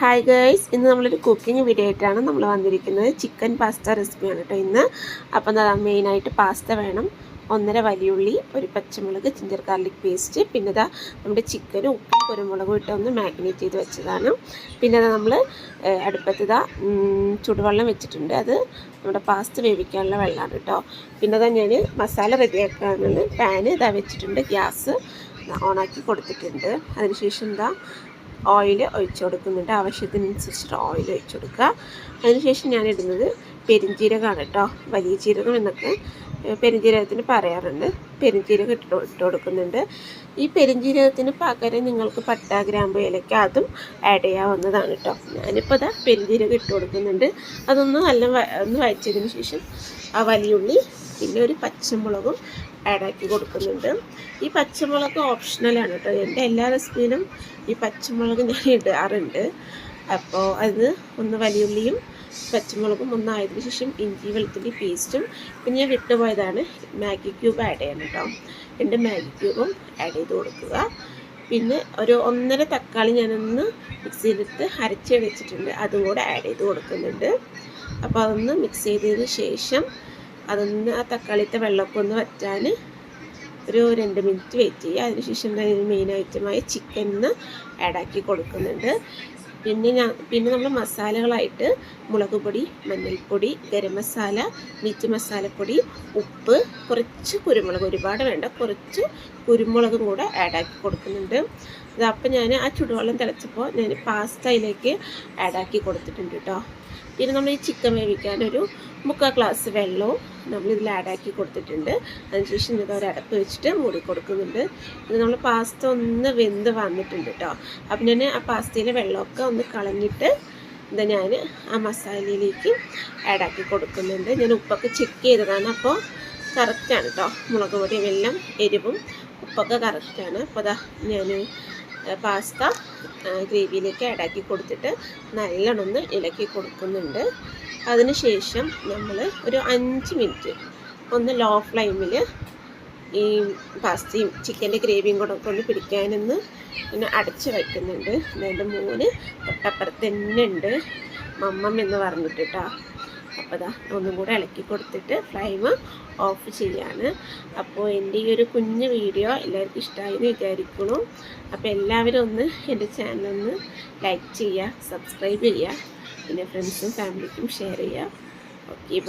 Hi girls, ഇന്ന് നമ്മളൊരു cooking video ആയിട്ടാണ് നമ്മൾ വന്നിരിക്കുന്നത്. ചിക്കൻ പാസ്ത റെസിപ്പിയാണ് കേട്ടോ ഇന്ന്. അപ്പം മെയിനായിട്ട് പാസ്ത വേണം, 1.5 വലിയുള്ളി, ഒരു പച്ചമുളക്, ജിഞ്ചർ ഗാർലിക് പേസ്റ്റ്, പിന്നെ നമ്മുടെ ചിക്കനും ഉപ്പും കുരുമുളകും ഇട്ട് ഒന്ന് മാഗ്നേറ്റ് ചെയ്ത് വെച്ചതാണ്. പിന്നെ നമ്മൾ അടുപ്പത്ത് ചുടുവെള്ളം വെച്ചിട്ടുണ്ട്, അത് നമ്മുടെ പാസ്ത വേവിക്കാനുള്ള വെള്ളമാണ് കേട്ടോ. പിന്നെ ഞാൻ മസാല റെഡിയാക്കാനുള്ള പാന് വെച്ചിട്ടുണ്ട്, ഗ്യാസ് ഓണാക്കി കൊടുത്തിട്ടുണ്ട്. അതിനുശേഷം ഓയിൽ ഒഴിച്ചു കൊടുക്കുന്നുണ്ട്, ആവശ്യത്തിനനുസരിച്ചിട്ട് ഓയിൽ ഒഴിച്ചു കൊടുക്കുക. അതിനുശേഷം ഞാൻ ഇടുന്നത് പെരിഞ്ജീരകമാണ് കേട്ടോ. വലിയ ജീരകം എന്നൊക്കെ പെരിഞ്ജീരകത്തിന് പറയാറുണ്ട്. പെരിഞ്ജീരകം ഇട്ട് കൊടുക്കുന്നുണ്ട്. ഈ പെരിഞ്ജീരകത്തിന് പകരം നിങ്ങൾക്ക് പട്ട, ഗ്രാമ്പു, ഏലക്ക അതും ആഡ് ചെയ്യാവുന്നതാണ് കേട്ടോ. ഞാനിപ്പോൾ പെരിഞ്ജീരകം ഇട്ട് കൊടുക്കുന്നുണ്ട്. അതൊന്ന് ഒന്ന് വഴച്ചതിന് ശേഷം ആ വലിയുള്ളി പിന്നെ ഒരു പച്ചമുളകും ആഡാക്കി കൊടുക്കുന്നുണ്ട്. ഈ പച്ചമുളക് ഓപ്ഷണലാണ് കേട്ടോ. എൻ്റെ എല്ലാ റെസിപ്പിയിലും ഈ പച്ചമുളക് ഞാൻ ഇടാറുണ്ട്. അപ്പോൾ അത് ഒന്ന് വലിയുള്ളിയും പച്ചമുളകും ഒന്നായതിനു ശേഷം ഇഞ്ചി വെളുത്തുള്ളി പേസ്റ്റും പിന്നെ ഞാൻ വിട്ടുപോയതാണ് മാഗി ക്യൂബ് ആഡ് ചെയ്യണം കേട്ടോ. 2 മാഗി ക്യൂബും ആഡ് ചെയ്ത് കൊടുക്കുക. പിന്നെ ഒരു 1.5 തക്കാളി ഞാനൊന്ന് മിക്സിയിലിട്ട് അരച്ച് വെച്ചിട്ടുണ്ട്, അതും കൂടെ ആഡ് ചെയ്ത് കൊടുക്കുന്നുണ്ട്. അപ്പോൾ അതൊന്ന് മിക്സ് ചെയ്തതിന് ശേഷം അതൊന്ന് ആ തക്കാളിത്തെ വെള്ളമൊക്കെ ഒന്ന് വറ്റാൻ ഒരു 2 മിനിറ്റ് വെയിറ്റ് ചെയ്യുക. അതിനുശേഷം മെയിൻ ഐറ്റമായ ചിക്കൻ ആഡാക്കി കൊടുക്കുന്നുണ്ട്. പിന്നെ നമ്മൾ മസാലകളായിട്ട് മുളക് പൊടി, മഞ്ഞൾപ്പൊടി, ഗരം മസാല, മീറ്റ് മസാലപ്പൊടി, ഉപ്പ്, കുറച്ച് കുരുമുളക്, ഒരുപാട് വേണ്ട, കുറച്ച് കുരുമുളകും കൂടെ ആഡാക്കി കൊടുക്കുന്നുണ്ട്. അപ്പം ഞാൻ ആ ചുടുവെള്ളം തിളച്ചപ്പോൾ ഞാൻ പാസ്തയിലേക്ക് ആഡാക്കി കൊടുത്തിട്ടുണ്ട് കേട്ടോ. പിന്നെ നമ്മൾ ഈ ചിക്കൻ വേവിക്കാൻ ഒരു 3/4 ഗ്ലാസ് വെള്ളവും നമ്മളിതിൽ ആഡാക്കി കൊടുത്തിട്ടുണ്ട്. അതിനുശേഷം ഒരു അടപ്പ് വെച്ചിട്ട് മൂടി കൊടുക്കുന്നുണ്ട്. ഇത് നമ്മൾ പാസ്ത ഒന്ന് വെന്ത് വന്നിട്ടുണ്ട് കേട്ടോ. അപ്പം ഞാൻ ആ പാസ്തയിലെ വെള്ളമൊക്കെ ഒന്ന് കളഞ്ഞിട്ട് ഞാൻ ആ മസാലയിലേക്ക് ആഡാക്കി കൊടുക്കുന്നുണ്ട്. ഞാൻ ഉപ്പൊക്കെ ചെക്ക് ചെയ്തതാണ്, അപ്പോൾ കറക്റ്റാണ് കേട്ടോ. മുളക് പൊടിയും എല്ലാം എരിവും ഉപ്പൊക്കെ കറക്റ്റാണ്. അപ്പോൾ ഞാൻ പാസ്ത ഗ്രേവിയിലേക്ക് ആഡാക്കി കൊടുത്തിട്ട് നല്ലോണം ഒന്ന് ഇളക്കി കൊടുക്കുന്നുണ്ട്. അതിനുശേഷം നമ്മൾ ഒരു 5 മിനിറ്റ് ഒന്ന് ലോ ഫ്ലെയിമിൽ ഈ പാസ്തയും ചിക്കൻ്റെ ഗ്രേവിയും കൂടെ ഒന്ന് പിടിക്കാനൊന്ന് അടച്ച് വയ്ക്കുന്നുണ്ട്. എൻ്റെ മോന് തൊട്ടപ്പുറത്ത് തന്നെ ഉണ്ട്, മമ്മം എന്ന് പറഞ്ഞിട്ട് കേട്ടോ. അപ്പോൾ ഒന്നും കൂടെ ഇളക്കി കൊടുത്തിട്ട് ഫ്ലെയിം ഓഫ് ചെയ്യാണ്. അപ്പോൾ എൻ്റെ ഈ ഒരു കുഞ്ഞു വീഡിയോ എല്ലാവർക്കും ഇഷ്ടമായെന്ന് വിചാരിക്കുന്നു. അപ്പോൾ എല്ലാവരും ഒന്ന് എൻ്റെ ചാനലൊന്ന് ലൈക്ക് ചെയ്യുക, സബ്സ്ക്രൈബ് ചെയ്യുക, പിന്നെ ഫ്രണ്ട്സും ഫാമിലിക്കും ഷെയർ ചെയ്യുക. ഓക്കെ.